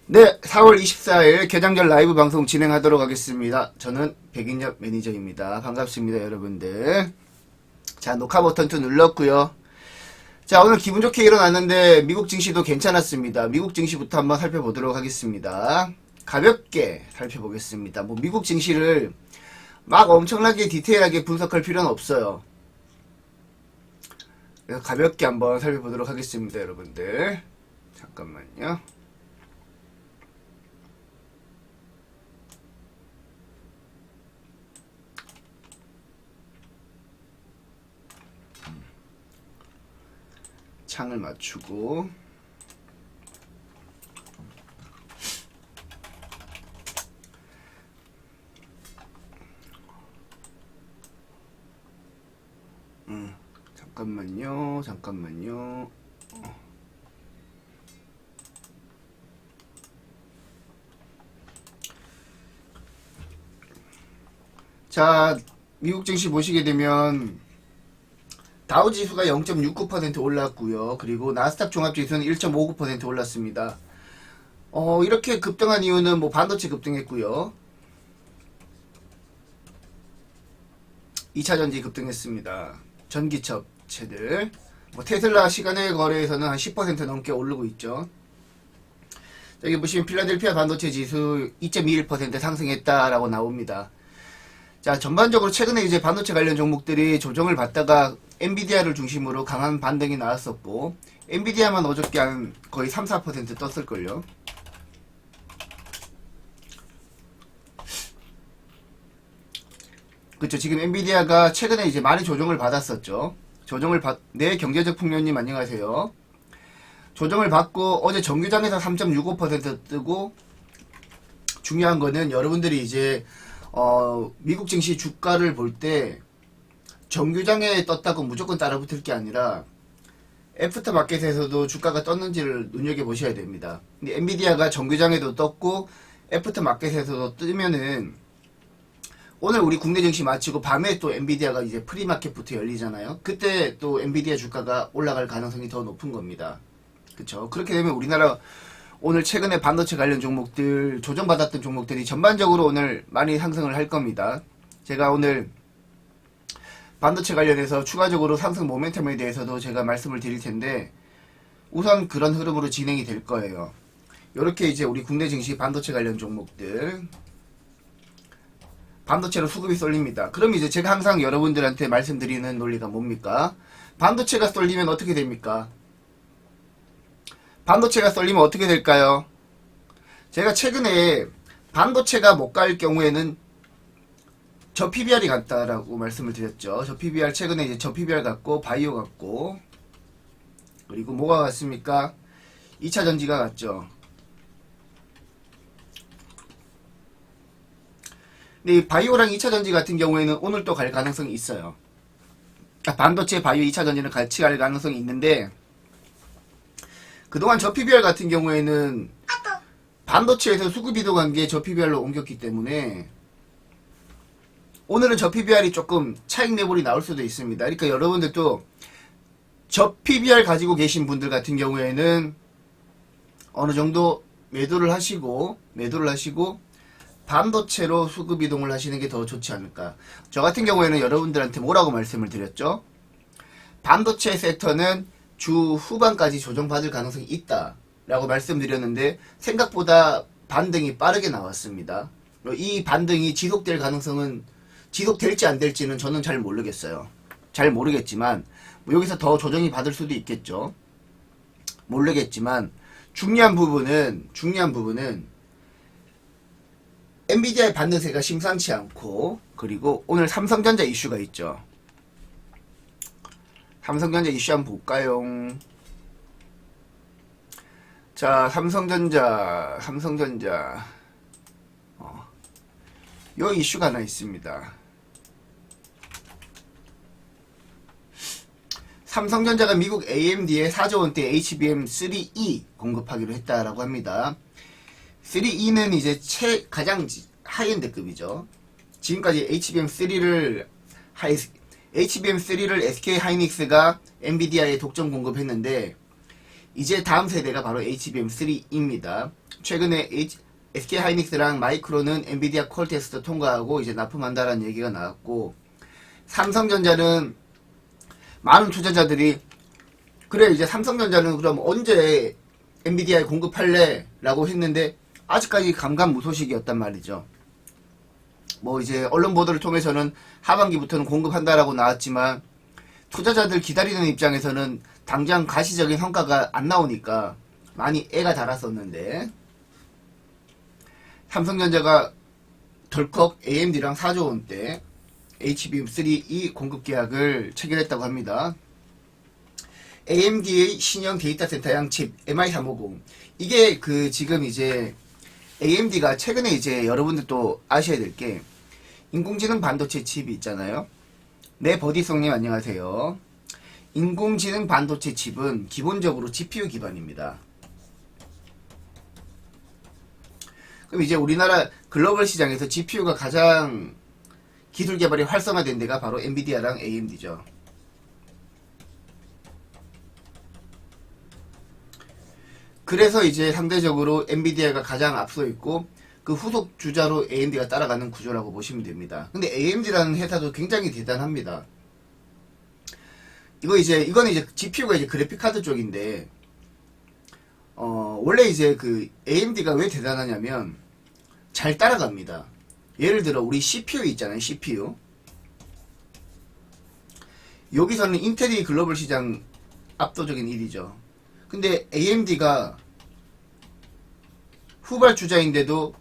네, 4월 24일 개장절 라이브 방송 진행하도록 하겠습니다. 저는 백인엽 매니저입니다. 반갑습니다, 여러분들. 자, 녹화 버튼 또 눌렀고요. 자, 오늘 기분 좋게 일어났는데 미국 증시도 괜찮았습니다. 미국 증시부터 한번 살펴보도록 하겠습니다. 가볍게 살펴보겠습니다. 뭐 미국 증시를 막 엄청나게 디테일하게 분석할 필요는 없어요. 그래서 가볍게 한번 살펴보도록 하겠습니다, 여러분들. 잠깐만요. 창을 맞추고 잠깐만요. 자, 미국 증시 보시게 되면 다우지수가 0.69% 올랐고요. 그리고 나스닥 종합지수는 1.59% 올랐습니다. 이렇게 급등한 이유는 뭐 반도체 급등했고요. 2차전지 급등했습니다. 전기차 업체들. 뭐 테슬라 시간의 거래에서는 한 10% 넘게 오르고 있죠. 여기 보시면 필라델피아 반도체 지수 2.21% 상승했다라고 나옵니다. 자, 전반적으로 최근에 이제 반도체 관련 종목들이 조정을 받다가 엔비디아를 중심으로 강한 반등이 나왔었고, 엔비디아만 어저께 한 거의 3-4% 떴을걸요. 그쵸, 지금 엔비디아가 최근에 이제 많이 조정을 받았었죠. 네, 경제적 풍요님 안녕하세요. 조정을 받고 어제 정규장에서 3.65% 뜨고, 중요한 거는 여러분들이 이제 미국 증시 주가를 볼 때 정규장에 떴다고 무조건 따라붙을 게 아니라 애프터 마켓에서도 주가가 떴는지를 눈여겨보셔야 됩니다. 근데 엔비디아가 정규장에도 떴고 애프터 마켓에서도 뜨면은 오늘 우리 국내 증시 마치고 밤에 또 엔비디아가 이제 프리마켓부터 열리잖아요. 그때 또 엔비디아 주가가 올라갈 가능성이 더 높은 겁니다. 그쵸? 그렇게 되면 우리나라 오늘 최근에 반도체 관련 종목들, 조정받았던 종목들이 전반적으로 오늘 많이 상승을 할 겁니다. 제가 오늘 반도체 관련해서 추가적으로 상승 모멘텀에 대해서도 제가 말씀을 드릴 텐데, 우선 그런 흐름으로 진행이 될 거예요. 요렇게 이제 우리 국내 증시 반도체 관련 종목들, 반도체로 수급이 쏠립니다. 그럼 이제 제가 항상 여러분들한테 말씀드리는 논리가 뭡니까? 반도체가 쏠리면 어떻게 됩니까? 반도체가 쏠리면 어떻게 될까요? 제가 최근에 반도체가 못 갈 경우에는 저 PBR이 같다라고 말씀을 드렸죠. 저 PBR 최근에 이제 저 PBR 같고 바이오 같고, 그리고 뭐가 같습니까? 2차전지가 같죠. 근데 이 바이오랑 2차전지 같은 경우에는 오늘 또 갈 가능성이 있어요. 반도체, 바이오, 2차전지는 같이 갈 가능성이 있는데, 그동안 저 PBR 같은 경우에는 반도체에서 수급 이동한 게 저 PBR로 옮겼기 때문에 오늘은 저 PBR이 조금 차익 매물이 나올 수도 있습니다. 그러니까 여러분들도 저 PBR 가지고 계신 분들 같은 경우에는 어느 정도 매도를 하시고 반도체로 수급 이동을 하시는 게 더 좋지 않을까. 저 같은 경우에는 여러분들한테 뭐라고 말씀을 드렸죠? 반도체 섹터는 주 후반까지 조정받을 가능성이 있다 라고 말씀드렸는데, 생각보다 반등이 빠르게 나왔습니다. 이 반등이 지속될 가능성은, 지속될지 안 될지는 저는 잘 모르겠어요. 잘 모르겠지만 뭐 여기서 더 조정이 받을 수도 있겠죠. 모르겠지만 중요한 부분은 엔비디아의 반등세가 심상치 않고, 그리고 오늘 삼성전자 이슈가 있죠. 삼성전자 이슈 한번 볼까요? 자, 삼성전자 요 이슈가 하나 있습니다. 삼성전자가 미국 AMD에 4조 원대 HBM3E 공급하기로 했다라고 합니다. 3E는 이제 가장 하이엔드급이죠. 지금까지 HBM3를 SK 하이닉스가 엔비디아에 독점 공급했는데, 이제 다음 세대가 바로 HBM3입니다. 최근에 SK하이닉스랑 마이크론은 엔비디아 콜 테스트 통과하고 이제 납품한다라는 얘기가 나왔고, 삼성전자는 많은 투자자들이 그래 이제 삼성전자는 그럼 언제 엔비디아에 공급할래? 라고 했는데 아직까지 감감무소식이었단 말이죠. 뭐 이제 언론 보도를 통해서는 하반기부터는 공급한다라고 나왔지만 투자자들 기다리는 입장에서는 당장 가시적인 성과가 안 나오니까 많이 애가 달았었는데, 삼성전자가 덜컥 AMD랑 4조 원대 HBM3E 공급 계약을 체결했다고 합니다. AMD의 신형 데이터 센터 양칩 MI350, 이게 그 지금 이제 AMD가 최근에 이제 여러분들 또 아셔야 될 게 인공지능 반도체 칩이 있잖아요. 네, 버디송님 안녕하세요. 인공지능 반도체 칩은 기본적으로 GPU 기반입니다. 그럼 이제 우리나라 글로벌 시장에서 GPU가 가장 기술 개발이 활성화된 데가 바로 엔비디아랑 AMD죠. 그래서 이제 상대적으로 엔비디아가 가장 앞서 있고 그 후속 주자로 AMD가 따라가는 구조라고 보시면 됩니다. 근데 AMD라는 회사도 굉장히 대단합니다. 이거는 이제 GPU가 이제 그래픽 카드 쪽인데, 원래 이제 그 AMD가 왜 대단하냐면 잘 따라갑니다. 예를 들어 우리 CPU 있잖아요. CPU. 여기서는 인텔이 글로벌 시장 압도적인 1위죠. 근데 AMD가 후발 주자인데도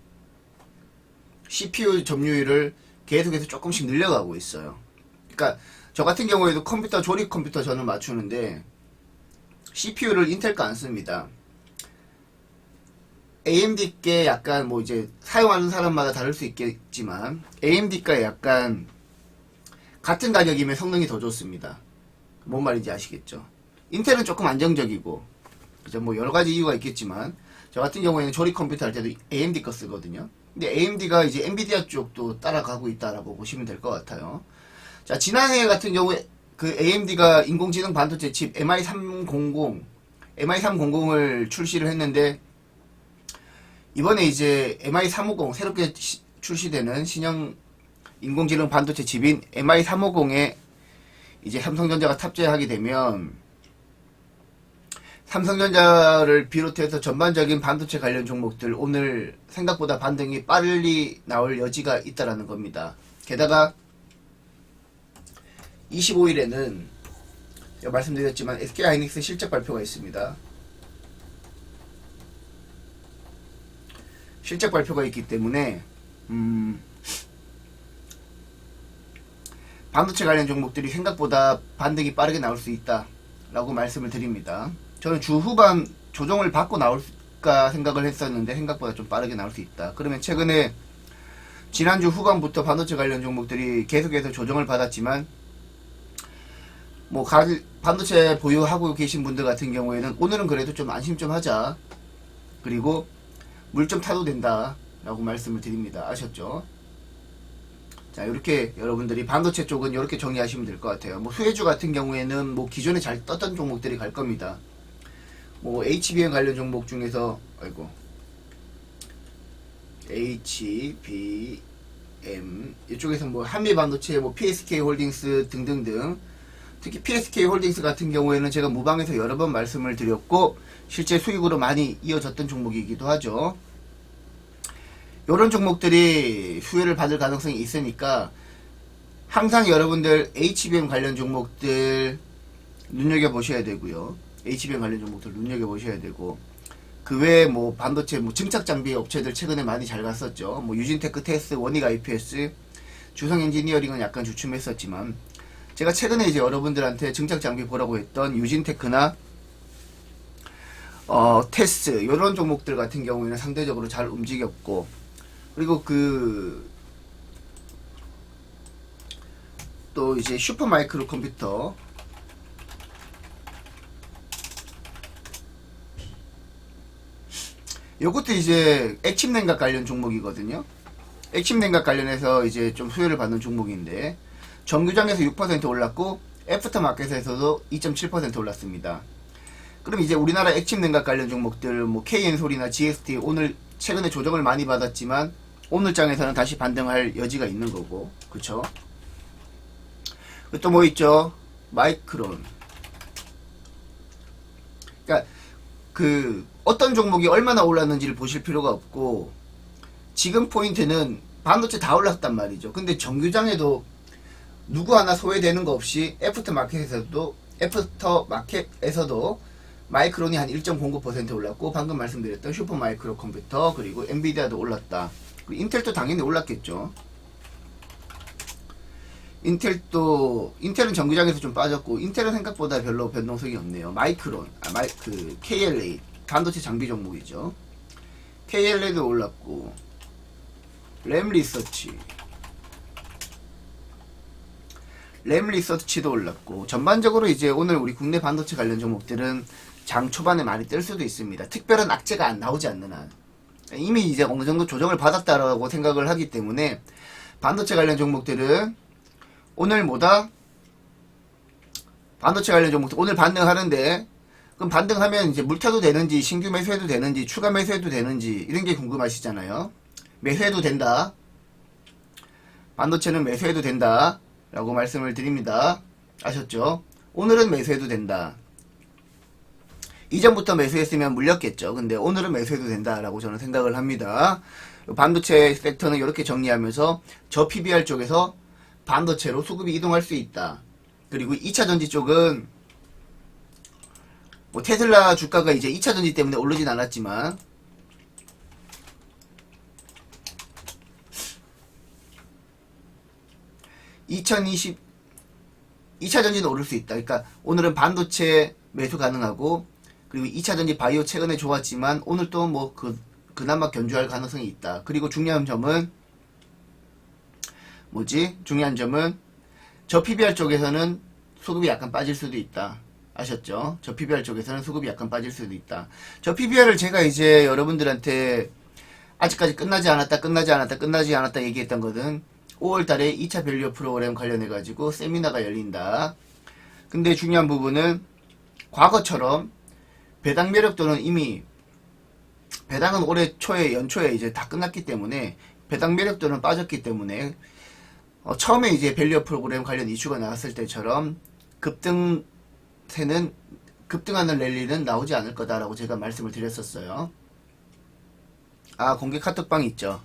CPU 점유율을 계속해서 조금씩 늘려가고 있어요. 그러니까 저 같은 경우에도 컴퓨터, 조립 컴퓨터 저는 맞추는데 CPU를 인텔 거 안 씁니다. AMD께 약간 뭐 이제 사용하는 사람마다 다를 수 있겠지만 AMD가 약간 같은 가격이면 성능이 더 좋습니다. 뭔 말인지 아시겠죠? 인텔은 조금 안정적이고, 그죠? 뭐 여러 가지 이유가 있겠지만 저 같은 경우에는 조립 컴퓨터 할 때도 AMD 거 쓰거든요. 근데 AMD가 이제 엔비디아 쪽도 따라가고 있다라고 보시면 될 것 같아요. 자, 지난해 같은 경우에 그 AMD가 인공지능 반도체 칩 MI300을 출시를 했는데, 이번에 이제 MI350 새롭게 출시되는 신형 인공지능 반도체 칩인 MI350에 이제 삼성전자가 탑재하게 되면 삼성전자를 비롯해서 전반적인 반도체 관련 종목들 오늘 생각보다 반등이 빨리 나올 여지가 있다라는 겁니다. 게다가 25일에는 말씀드렸지만 SK하이닉스 실적 발표가 있습니다. 실적 발표가 있기 때문에 반도체 관련 종목들이 생각보다 반등이 빠르게 나올 수 있다라고 말씀을 드립니다. 저는 주 후반 조정을 받고 나올까 생각을 했었는데 생각보다 좀 빠르게 나올 수 있다. 그러면 최근에 지난주 후반부터 반도체 관련 종목들이 계속해서 조정을 받았지만 뭐 반도체 보유하고 계신 분들 같은 경우에는 오늘은 그래도 좀 안심 좀 하자, 그리고 물 좀 타도 된다 라고 말씀을 드립니다. 아셨죠? 자, 이렇게 여러분들이 반도체 쪽은 이렇게 정리하시면 될 것 같아요. 뭐 수혜주 같은 경우에는 뭐 기존에 잘 떴던 종목들이 갈 겁니다. 뭐 HBM 관련 종목 중에서 HBM 이쪽에서 뭐 한미반도체, 뭐 PSK홀딩스 등등등, 특히 PSK홀딩스 같은 경우에는 제가 무방에서 여러 번 말씀을 드렸고 실제 수익으로 많이 이어졌던 종목이기도 하죠. 이런 종목들이 수혜를 받을 가능성이 있으니까 항상 여러분들 HBM 관련 종목들 눈여겨보셔야 되고요. HBM 관련 종목들 눈여겨보셔야 되고, 그 외에 뭐 반도체 뭐 증착장비 업체들 최근에 많이 잘 갔었죠. 뭐 유진테크, 테스, 원익 IPS, 주성 엔지니어링은 약간 주춤했었지만 제가 최근에 이제 여러분들한테 증착장비 보라고 했던 유진테크나 테스 이런 종목들 같은 경우에는 상대적으로 잘 움직였고, 그리고 또 이제 슈퍼마이크로 컴퓨터, 요것도 이제 액침 냉각 관련 종목이거든요. 액침 냉각 관련해서 이제 좀 수혜를 받는 종목인데 정규장에서 6% 올랐고 애프터 마켓에서도 2.7% 올랐습니다. 그럼 이제 우리나라 액침 냉각 관련 종목들 뭐 KN솔이나 GST 오늘 최근에 조정을 많이 받았지만 오늘 장에서는 다시 반등할 여지가 있는 거고, 그쵸? 또 뭐 있죠? 마이크론. 그러니까 그 어떤 종목이 얼마나 올랐는지를 보실 필요가 없고, 지금 포인트는 반도체 다 올랐단 말이죠. 근데 정규장에도 누구 하나 소외되는 거 없이 애프터마켓에서도 마이크론이 한 1.09% 올랐고, 방금 말씀드렸던 슈퍼마이크로 컴퓨터 그리고 엔비디아도 올랐다. 그리고 인텔도 당연히 올랐겠죠. 인텔은 정규장에서 좀 빠졌고, 인텔은 생각보다 별로 변동성이 없네요. 마이크론, KLA 반도체 장비 종목이죠. KLA도 올랐고, 램리서치도 올랐고, 전반적으로 이제 오늘 우리 국내 반도체 관련 종목들은 장 초반에 많이 뜰 수도 있습니다. 특별한 악재가 안 나오지 않는 한. 이미 이제 어느 정도 조정을 받았다라고 생각을 하기 때문에 반도체 관련 종목들은 오늘보다 반도체 관련 종목들 오늘 반등하는데, 그럼 반등하면 이제 물타도 되는지 신규 매수해도 되는지 추가 매수해도 되는지 이런 게 궁금하시잖아요. 매수해도 된다. 반도체는 매수해도 된다 라고 말씀을 드립니다. 아셨죠? 오늘은 매수해도 된다. 이전부터 매수했으면 물렸겠죠. 근데 오늘은 매수해도 된다라고 저는 생각을 합니다. 반도체 섹터는 이렇게 정리하면서 저 PBR 쪽에서 반도체로 수급이 이동할 수 있다. 그리고 2차전지 쪽은 뭐 테슬라 주가가 이제 2차전지 때문에 오르진 않았지만 2차전지는 오를 수 있다. 그러니까 오늘은 반도체 매수 가능하고, 그리고 2차전지 바이오 최근에 좋았지만 오늘 또 뭐 그나마 견주할 가능성이 있다. 그리고 중요한 점은 저 PBR 쪽에서는 수급이 약간 빠질 수도 있다. 아셨죠? 저 PBR 쪽에서는 수급이 약간 빠질 수도 있다. 저 PBR을 제가 이제 여러분들한테 아직까지 끝나지 않았다 얘기했던 거는 5월달에 2차 밸류 프로그램 관련해가지고 세미나가 열린다. 근데 중요한 부분은 과거처럼 배당 매력도는 이미, 배당은 올해 초에 연초에 이제 다 끝났기 때문에 배당 매력도는 빠졌기 때문에 처음에 이제 밸류 프로그램 관련 이슈가 나왔을 때처럼 급등하는 랠리는 나오지 않을 거다라고 제가 말씀을 드렸었어요. 아, 공개 카톡방 있죠.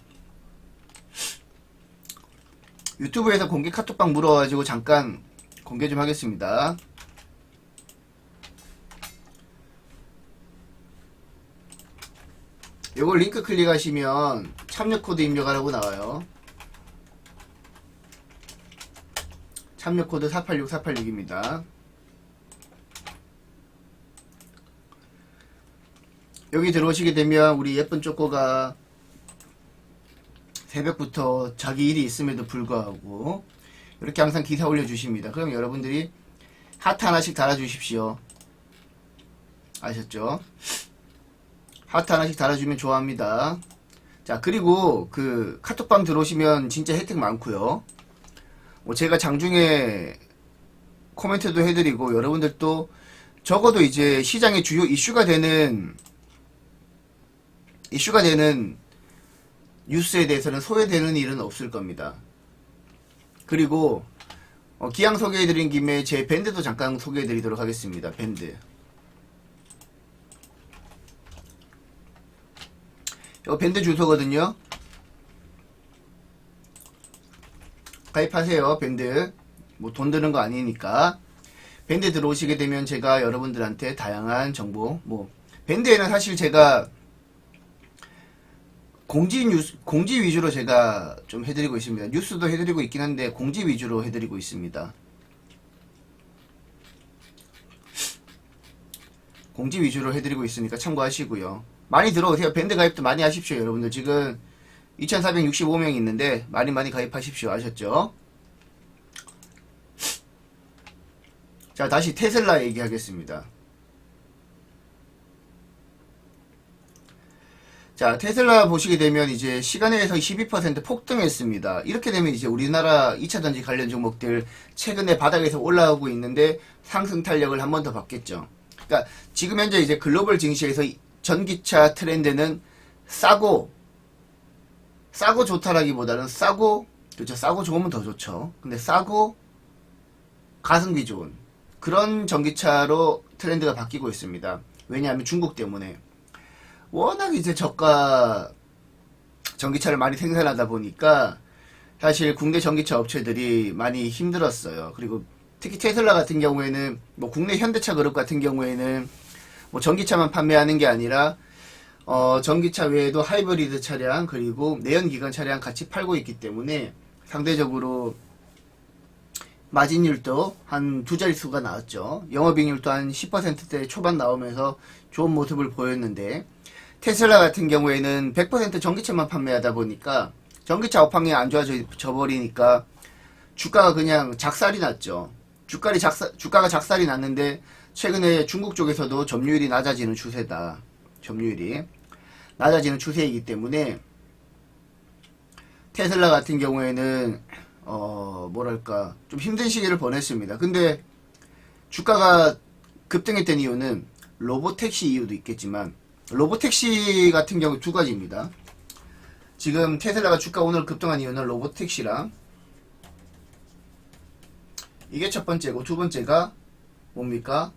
유튜브에서 공개 카톡방 물어가지고 잠깐 공개 좀 하겠습니다. 요걸 링크 클릭하시면 참여 코드 입력하라고 나와요. 참여 코드 486486입니다. 여기 들어오시게 되면 우리 예쁜 쪼꼬가 새벽부터 자기 일이 있음에도 불구하고 이렇게 항상 기사 올려주십니다. 그럼 여러분들이 하트 하나씩 달아주십시오. 아셨죠? 하트 하나씩 달아주면 좋아합니다. 자, 그리고 그 카톡방 들어오시면 진짜 혜택 많고요. 뭐 제가 장중에 코멘트도 해드리고, 여러분들도 적어도 이제 시장의 주요 이슈가 되는 뉴스에 대해서는 소외되는 일은 없을 겁니다. 그리고 기왕 소개해드린 김에 제 밴드도 잠깐 소개해드리도록 하겠습니다. 밴드. 이거 밴드 주소거든요. 가입하세요. 밴드. 뭐 돈 드는 거 아니니까. 밴드 들어오시게 되면 제가 여러분들한테 다양한 정보, 밴드에는 사실 제가 공지 위주로 제가 좀 해드리고 있습니다. 뉴스도 해드리고 있긴 한데 공지 위주로 해드리고 있습니다. 공지 위주로 해드리고 있으니까 참고하시고요. 많이 들어오세요. 밴드 가입도 많이 하십시오. 여러분들 지금 2465명이 있는데 많이 가입하십시오. 아셨죠? 자, 다시 테슬라 얘기하겠습니다. 자, 테슬라 보시게 되면 이제 시간에서 12% 폭등했습니다. 이렇게 되면 이제 우리나라 2차전지 관련 종목들 최근에 바닥에서 올라오고 있는데 상승 탄력을 한 번 더 받겠죠. 그러니까 지금 현재 이제 글로벌 증시에서 전기차 트렌드는 싸고 좋다라기보다는 그렇죠. 싸고 좋으면 더 좋죠. 근데 싸고 가성비 좋은 그런 전기차로 트렌드가 바뀌고 있습니다. 왜냐하면 중국 때문에 워낙 이제 저가 전기차를 많이 생산하다 보니까 사실 국내 전기차 업체들이 많이 힘들었어요. 그리고 특히 테슬라 같은 경우에는 뭐 국내 현대차 그룹 같은 경우에는 뭐 전기차만 판매하는 게 아니라 전기차 외에도 하이브리드 차량 그리고 내연기관 차량 같이 팔고 있기 때문에 상대적으로 마진율도 한 두 자릿수가 나왔죠. 영업이익률도 한 10%대 초반 나오면서 좋은 모습을 보였는데 테슬라 같은 경우에는 100% 전기차만 판매하다 보니까 전기차 업황이 안 좋아져 버리니까 주가가 그냥 작살이 났죠. 주가가 작살이 났는데 최근에 중국 쪽에서도 점유율이 낮아지는 추세다. 점유율이 낮아지는 추세이기 때문에 테슬라 같은 경우에는 뭐랄까 좀 힘든 시기를 보냈습니다. 근데 주가가 급등했던 이유는 로보택시 이유도 있겠지만 로보택시 같은 경우 두 가지입니다. 지금 테슬라가 주가 오늘 급등한 이유는 로보택시랑 이게 첫 번째고 두 번째가 뭡니까?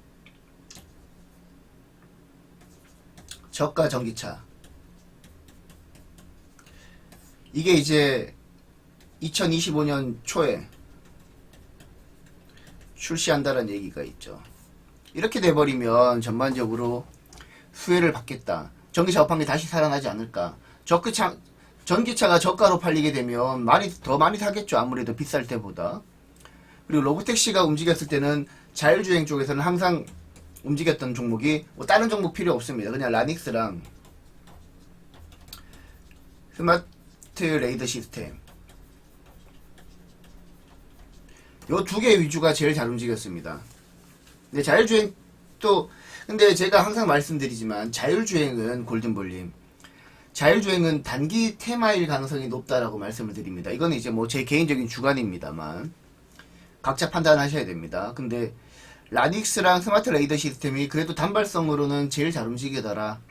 저가 전기차. 이게 이제 2025년 초에 출시한다는 얘기가 있죠. 이렇게 돼버리면 전반적으로 수혜를 받겠다. 전기차 업황이 다시 살아나지 않을까. 전기차가 저가로 팔리게 되면 더 많이 사겠죠. 아무래도 비쌀 때보다. 그리고 로보택시가 움직였을 때는 자율주행 쪽에서는 항상 움직였던 종목이 뭐 다른 종목 필요 없습니다. 그냥 라닉스랑 스마트 레이더 시스템 요 두 개 위주가 제일 잘 움직였습니다. 근데 자율주행도 근데 제가 항상 말씀드리지만 자율주행은 골든볼님 자율주행은 단기 테마일 가능성이 높다라고 말씀을 드립니다. 이거는 이제 뭐 제 개인적인 주관입니다만 각자 판단하셔야 됩니다. 근데 라닉스랑 스마트 레이더 시스템이 그래도 단발성으로는 제일 잘 움직이더라.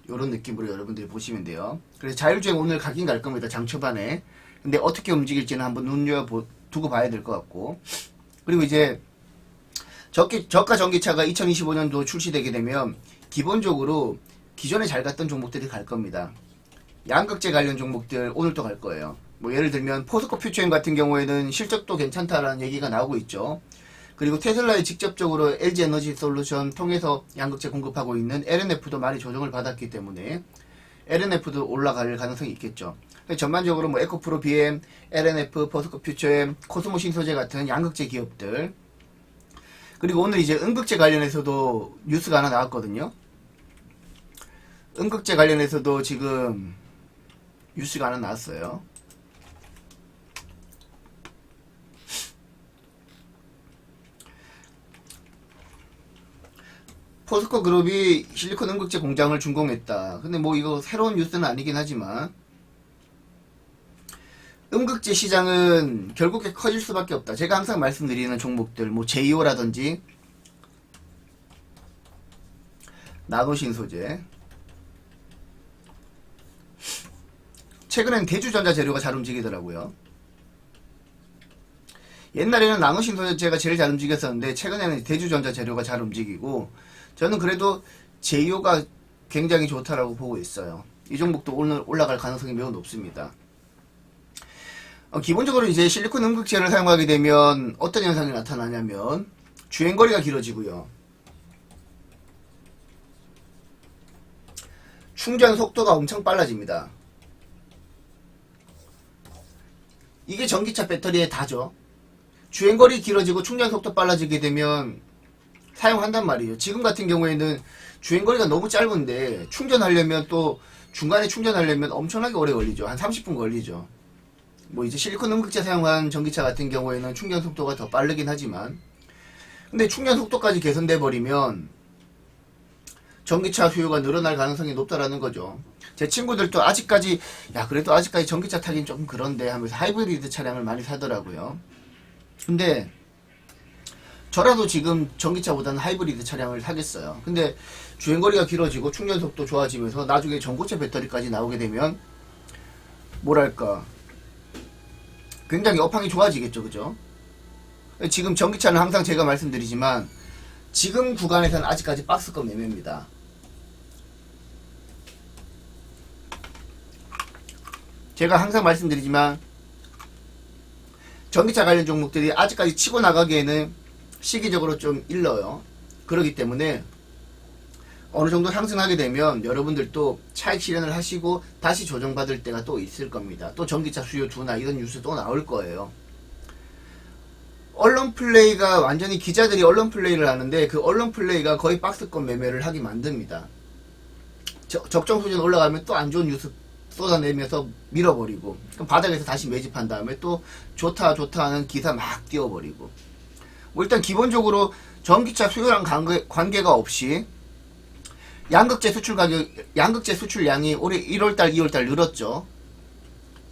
요런 느낌으로 여러분들이 보시면 돼요. 그래서 자율주행 오늘 가긴 갈 겁니다. 장 초반에. 근데 어떻게 움직일지는 한번 두고 봐야 될 것 같고. 그리고 이제 저가 전기차가 2025년도 출시되게 되면 기본적으로 기존에 잘 갔던 종목들이 갈 겁니다. 양극재 관련 종목들 오늘 또 갈 거예요. 뭐 예를 들면 포스코 퓨처엠 같은 경우에는 실적도 괜찮다라는 얘기가 나오고 있죠. 그리고 테슬라에 직접적으로 LG 에너지 솔루션 통해서 양극재 공급하고 있는 LNF도 많이 조정을 받았기 때문에 LNF도 올라갈 가능성이 있겠죠. 전반적으로 뭐 에코프로 BM, LNF, 포스코 퓨처엠, 코스모 신소재 같은 양극재 기업들. 그리고 오늘 이제 음극재 관련해서도 뉴스가 하나 나왔거든요. 음극재 관련해서도 지금 뉴스가 하나 나왔어요. 포스코 그룹이 실리콘 음극재 공장을 준공했다. 근데 뭐 이거 새로운 뉴스는 아니긴 하지만 음극재 시장은 결국에 커질 수밖에 없다. 제가 항상 말씀드리는 종목들 뭐 제이오라든지 나노신소재 최근엔 대주전자 재료가 잘 움직이더라고요. 옛날에는 나노신소재가 제일 잘 움직였었는데 최근에는 대주전자 재료가 잘 움직이고 저는 그래도 제이오가 굉장히 좋다라고 보고 있어요. 이 종목도 오늘 올라갈 가능성이 매우 높습니다. 기본적으로 이제 실리콘 음극재를 사용하게 되면 어떤 현상이 나타나냐면 주행거리가 길어지고요. 충전 속도가 엄청 빨라집니다. 이게 전기차 배터리의 다죠. 주행거리 길어지고 충전 속도 빨라지게 되면 사용한단 말이에요. 지금 같은 경우에는 주행거리가 너무 짧은데 충전하려면 또 중간에 충전하려면 엄청나게 오래 걸리죠. 한 30분 걸리죠. 뭐 이제 실리콘 음극재 사용한 전기차 같은 경우에는 충전 속도가 더 빠르긴 하지만 근데 충전 속도까지 개선돼 버리면 전기차 수요가 늘어날 가능성이 높다라는 거죠. 제 친구들도 아직까지 그래도 아직까지 전기차 타긴 좀 그런데 하면서 하이브리드 차량을 많이 사더라고요. 근데 저라도 지금 전기차보다는 하이브리드 차량을 사겠어요. 근데 주행거리가 길어지고 충전속도 좋아지면서 나중에 전고체 배터리까지 나오게 되면 뭐랄까 굉장히 업황이 좋아지겠죠. 그죠? 지금 전기차는 항상 제가 말씀드리지만 지금 구간에서는 아직까지 박스권 매매입니다. 제가 항상 말씀드리지만 전기차 관련 종목들이 아직까지 치고 나가기에는 시기적으로 좀 일러요. 그렇기 때문에 어느 정도 상승하게 되면 여러분들도 차익 실현을 하시고 다시 조정받을 때가 또 있을 겁니다. 또 전기차 수요 둔화 이런 뉴스 또 나올 거예요. 언론 플레이가 완전히 기자들이 언론 플레이를 하는데 그 언론 플레이가 거의 박스권 매매를 하게 만듭니다. 적정 수준 올라가면 또 안 좋은 뉴스 쏟아내면서 밀어버리고 그럼 바닥에서 다시 매집한 다음에 또 좋다 하는 기사 막 띄워버리고 뭐 일단 기본적으로 전기차 수요랑 관계가 없이 양극재 수출량이 올해 1월달 2월달 늘었죠.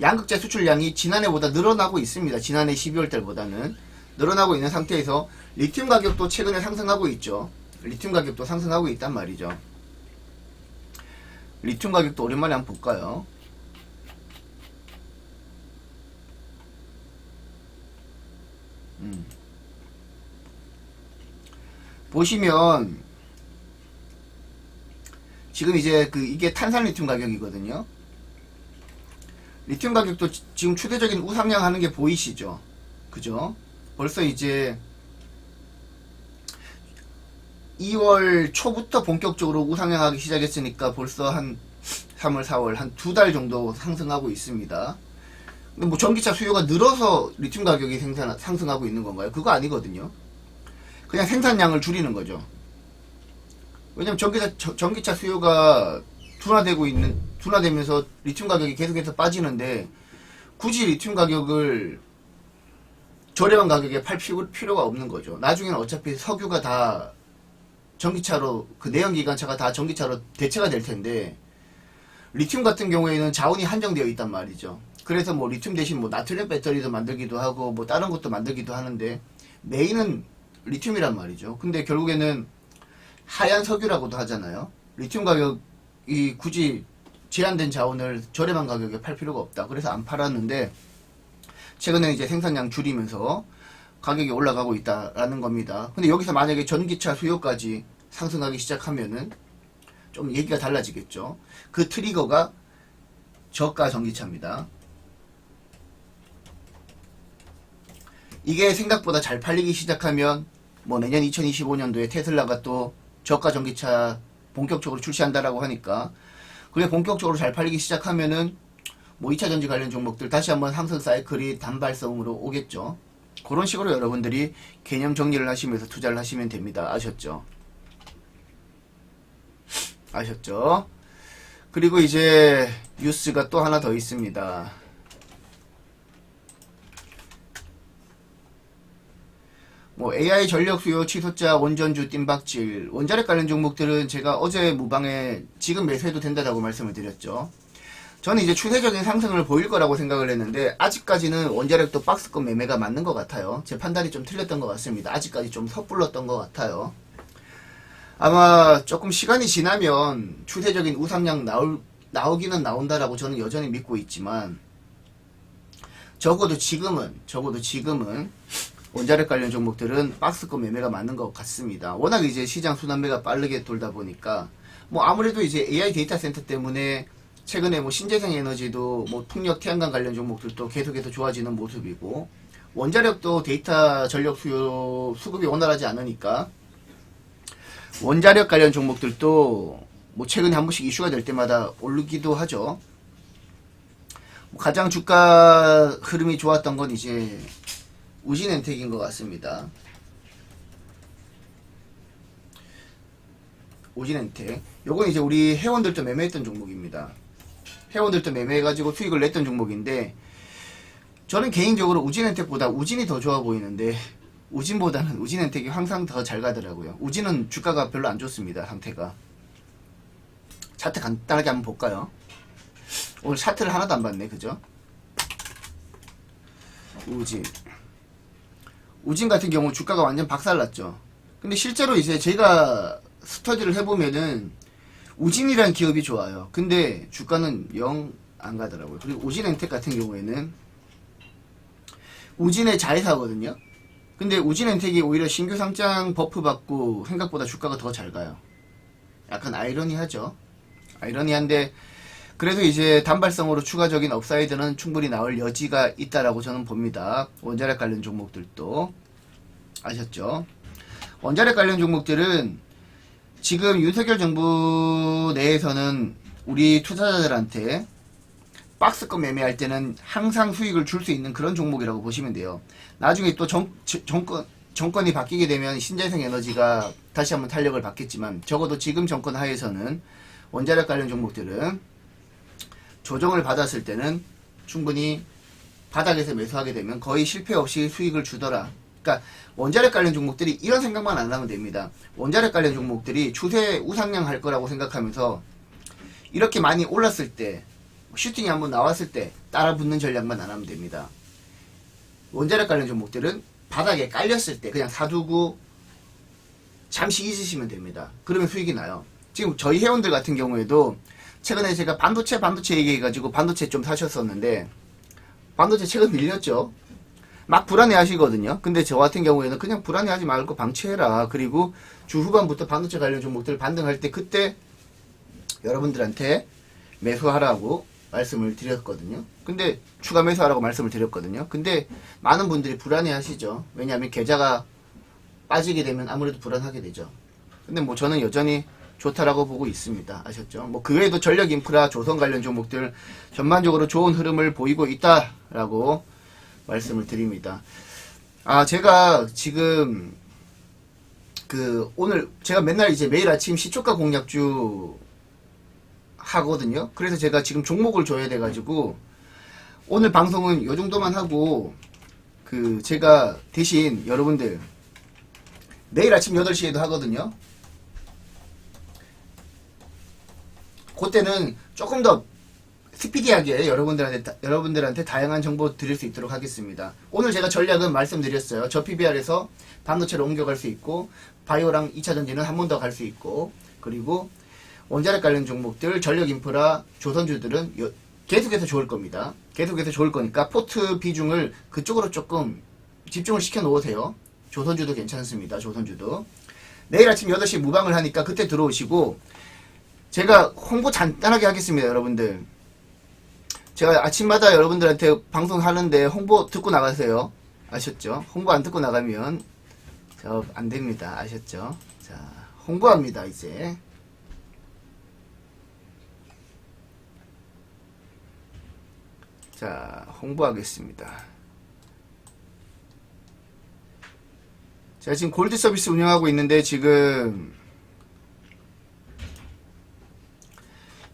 양극재 수출량이 지난해보다 늘어나고 있습니다. 지난해 12월달보다는 늘어나고 있는 상태에서 리튬 가격도 최근에 상승하고 있죠. 리튬 가격도 상승하고 있단 말이죠. 리튬 가격도 오랜만에 한번 볼까요? 보시면 지금 이제 이게 탄산 리튬 가격이거든요. 리튬 가격도 지금 추세적인 우상향 하는 게 보이시죠? 그죠? 벌써 이제 2월 초부터 본격적으로 우상향하기 시작했으니까 벌써 한 3월, 4월 한 2달 정도 상승하고 있습니다. 근데 뭐 전기차 수요가 늘어서 리튬 가격이 상승하고 있는 건가요? 그거 아니거든요. 그냥 생산량을 줄이는 거죠. 왜냐면 전기차 수요가 둔화되면서 리튬 가격이 계속해서 빠지는데 굳이 리튬 가격을 저렴한 가격에 팔 필요가 없는 거죠. 나중에는 어차피 석유가 다 전기차로 내연기관차가 다 전기차로 대체가 될 텐데 리튬 같은 경우에는 자원이 한정되어 있단 말이죠. 그래서 뭐 리튬 대신 뭐 나트륨 배터리도 만들기도 하고 뭐 다른 것도 만들기도 하는데 메인은 리튬이란 말이죠. 근데 결국에는 하얀 석유라고도 하잖아요. 리튬 가격이 굳이 제한된 자원을 저렴한 가격에 팔 필요가 없다. 그래서 안 팔았는데 최근에 이제 생산량 줄이면서 가격이 올라가고 있다라는 겁니다. 근데 여기서 만약에 전기차 수요까지 상승하기 시작하면은 좀 얘기가 달라지겠죠. 그 트리거가 저가 전기차입니다. 이게 생각보다 잘 팔리기 시작하면 뭐 내년 2025년도에 테슬라가 또 저가 전기차 본격적으로 출시한다라고 하니까 그게 본격적으로 잘 팔리기 시작하면은 뭐 2차전지 관련 종목들 다시 한번 상승 사이클이 단발성으로 오겠죠. 그런 식으로 여러분들이 개념 정리를 하시면서 투자를 하시면 됩니다. 아셨죠? 아셨죠? 그리고 이제 뉴스가 또 하나 더 있습니다. 뭐 AI 전력 수요 취소자 원전주 뜀박질 원자력 관련 종목들은 제가 어제 무방에 지금 매수해도 된다고 말씀을 드렸죠. 저는 이제 추세적인 상승을 보일 거라고 생각을 했는데 아직까지는 원자력도 박스권 매매가 맞는 것 같아요. 제 판단이 좀 틀렸던 것 같습니다. 아직까지 좀 섣불렀던 것 같아요. 아마 조금 시간이 지나면 추세적인 우상향 나오기는 나온다라고 저는 여전히 믿고 있지만 적어도 지금은 원자력 관련 종목들은 박스권 매매가 맞는 것 같습니다. 워낙 이제 시장 순환매가 빠르게 돌다 보니까 뭐 아무래도 이제 AI 데이터 센터 때문에 최근에 뭐 신재생 에너지도 뭐 풍력 태양광 관련 종목들도 계속해서 좋아지는 모습이고 원자력도 데이터 전력 수급이 원활하지 않으니까 원자력 관련 종목들도 뭐 최근에 한 번씩 이슈가 될 때마다 오르기도 하죠. 가장 주가 흐름이 좋았던 건 이제 우진엔텍인 것 같습니다. 우진엔텍. 요건 이제 우리 회원들도 매매했던 종목입니다. 회원들도 매매해가지고 수익을 냈던 종목인데 저는 개인적으로 우진엔텍보다 우진이 더 좋아 보이는데 우진보다는 우진엔텍이 항상 더 잘 가더라고요. 우진은 주가가 별로 안 좋습니다. 상태가. 차트 간단하게 한번 볼까요? 오늘 차트를 하나도 안 봤네. 그죠? 우진 같은 경우 주가가 완전 박살났죠. 근데 실제로 이제 제가 스터디를 해보면은 우진이라는 기업이 좋아요. 근데 주가는 영 안 가더라고요. 그리고 우진엔텍 같은 경우에는 우진의 자회사거든요. 근데 우진엔텍이 오히려 신규 상장 버프 받고 생각보다 주가가 더 잘 가요. 약간 아이러니하죠. 아이러니한데 그래도 이제 단발성으로 추가적인 업사이드는 충분히 나올 여지가 있다라고 저는 봅니다. 원자력 관련 종목들도 아셨죠? 원자력 관련 종목들은 지금 윤석열 정부 내에서는 우리 투자자들한테 박스권 매매할 때는 항상 수익을 줄 수 있는 그런 종목이라고 보시면 돼요. 나중에 또 정권이 바뀌게 되면 신재생 에너지가 다시 한번 탄력을 받겠지만 적어도 지금 정권 하에서는 원자력 관련 종목들은 조정을 받았을 때는 충분히 바닥에서 매수하게 되면 거의 실패 없이 수익을 주더라. 그러니까 원자력 관련 종목들이 이런 생각만 안 하면 됩니다. 원자력 관련 종목들이 추세 우상향 할 거라고 생각하면서 이렇게 많이 올랐을 때 슈팅이 한번 나왔을 때 따라 붙는 전략만 안 하면 됩니다. 원자력 관련 종목들은 바닥에 깔렸을 때 그냥 사두고 잠시 잊으시면 됩니다. 그러면 수익이 나요. 지금 저희 회원들 같은 경우에도 최근에 제가 반도체 얘기해가지고 반도체 좀 사셨었는데 반도체 최근 밀렸죠. 막 불안해 하시거든요. 근데 저 같은 경우에는 그냥 불안해 하지 말고 방치해라. 그리고 주 후반부터 반도체 관련 종목들 반등할 때 그때 여러분들한테 매수하라고 말씀을 드렸거든요. 근데 추가 매수하라고 말씀을 드렸거든요. 근데 많은 분들이 불안해 하시죠. 왜냐하면 계좌가 빠지게 되면 아무래도 불안하게 되죠. 근데 뭐 저는 여전히 좋다라고 보고 있습니다. 아셨죠? 뭐 그 외에도 전력 인프라, 조선 관련 종목들 전반적으로 좋은 흐름을 보이고 있다라고 말씀을 드립니다. 제가 지금 오늘 제가 맨날 이제 매일 아침 시초가 공략주 하거든요. 그래서 제가 지금 종목을 줘야 돼가지고 오늘 방송은 요 정도만 하고 제가 대신 여러분들 내일 아침 8시에도 하거든요. 그때는 조금 더 스피디하게 여러분들한테 다양한 정보 드릴 수 있도록 하겠습니다. 오늘 제가 전략은 말씀드렸어요. 저 PBR에서 반도체로 옮겨갈 수 있고 바이오랑 2차전지는 한 번 더 갈 수 있고 그리고 원자력 관련 종목들, 전력 인프라, 조선주들은 계속해서 좋을 겁니다. 계속해서 좋을 거니까 포트 비중을 그쪽으로 조금 집중을 시켜 놓으세요. 조선주도 괜찮습니다. 조선주도. 내일 아침 8시 무방을 하니까 그때 들어오시고 제가 홍보 간단하게 하겠습니다. 여러분들. 제가 아침마다 여러분들한테 방송하는데 홍보 듣고 나가세요. 아셨죠? 홍보 안 듣고 나가면 안 됩니다. 아셨죠? 자, 홍보합니다. 이제. 자, 홍보하겠습니다. 제가 지금 골드 서비스 운영하고 있는데 지금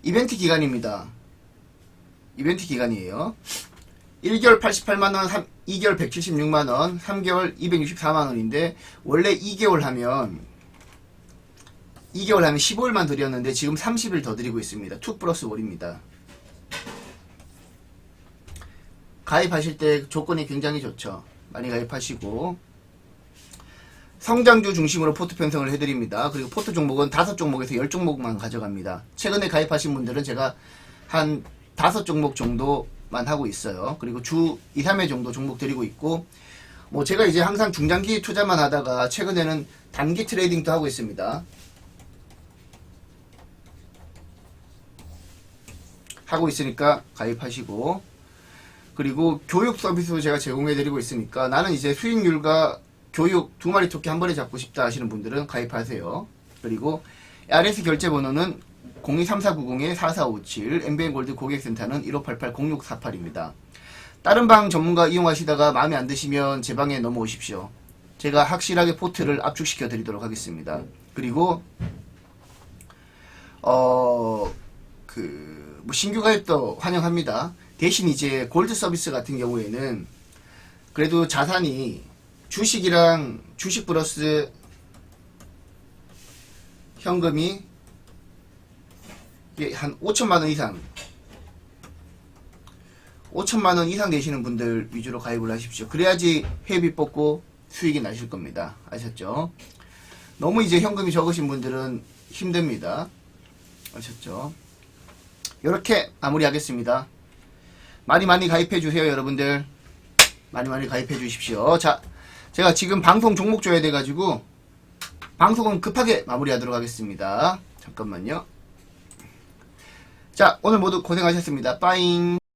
이벤트 기간입니다. 이벤트 기간이에요. 1개월 88만원, 2개월 176만원, 3개월 264만원인데 원래 2개월 하면 15일만 드렸는데 지금 30일 더 드리고 있습니다. 2 플러스 1입니다. 가입하실 때 조건이 굉장히 좋죠. 많이 가입하시고 성장주 중심으로 포트 편성을 해드립니다. 그리고 포트 종목은 5종목에서 10종목만 가져갑니다. 최근에 가입하신 분들은 제가 한 5종목 정도만 하고 있어요. 그리고 주 2, 3회 정도 종목 드리고 있고 뭐 제가 이제 항상 중장기 투자만 하다가 최근에는 단기 트레이딩도 하고 있습니다. 하고 있으니까 가입하시고 그리고 교육 서비스도 제가 제공해드리고 있으니까 나는 이제 수익률과 교육 2마리 토끼 한 번에 잡고 싶다 하시는 분들은 가입하세요. 그리고 RS 결제번호는 023490-4457 MBN골드 고객센터는 1588-0648입니다. 다른 방 전문가 이용하시다가 마음에 안 드시면 제 방에 넘어오십시오. 제가 확실하게 포트를 압축시켜 드리도록 하겠습니다. 그리고 뭐 신규 가입도 환영합니다. 대신 이제 골드 서비스 같은 경우에는 그래도 자산이 주식이랑 주식 플러스 현금이 한 5천만원 이상 5천만원 이상 되시는 분들 위주로 가입을 하십시오. 그래야지 회비 뽑고 수익이 나실 겁니다. 아셨죠? 너무 이제 현금이 적으신 분들은 힘듭니다. 아셨죠? 이렇게 마무리하겠습니다. 많이 가입해 주세요, 여러분들. 많이 가입해 주십시오. 자, 제가 지금 방송 종목 줘야 돼가지고 방송은 급하게 마무리하도록 하겠습니다. 잠깐만요. 자, 오늘 모두 고생하셨습니다. 빠잉.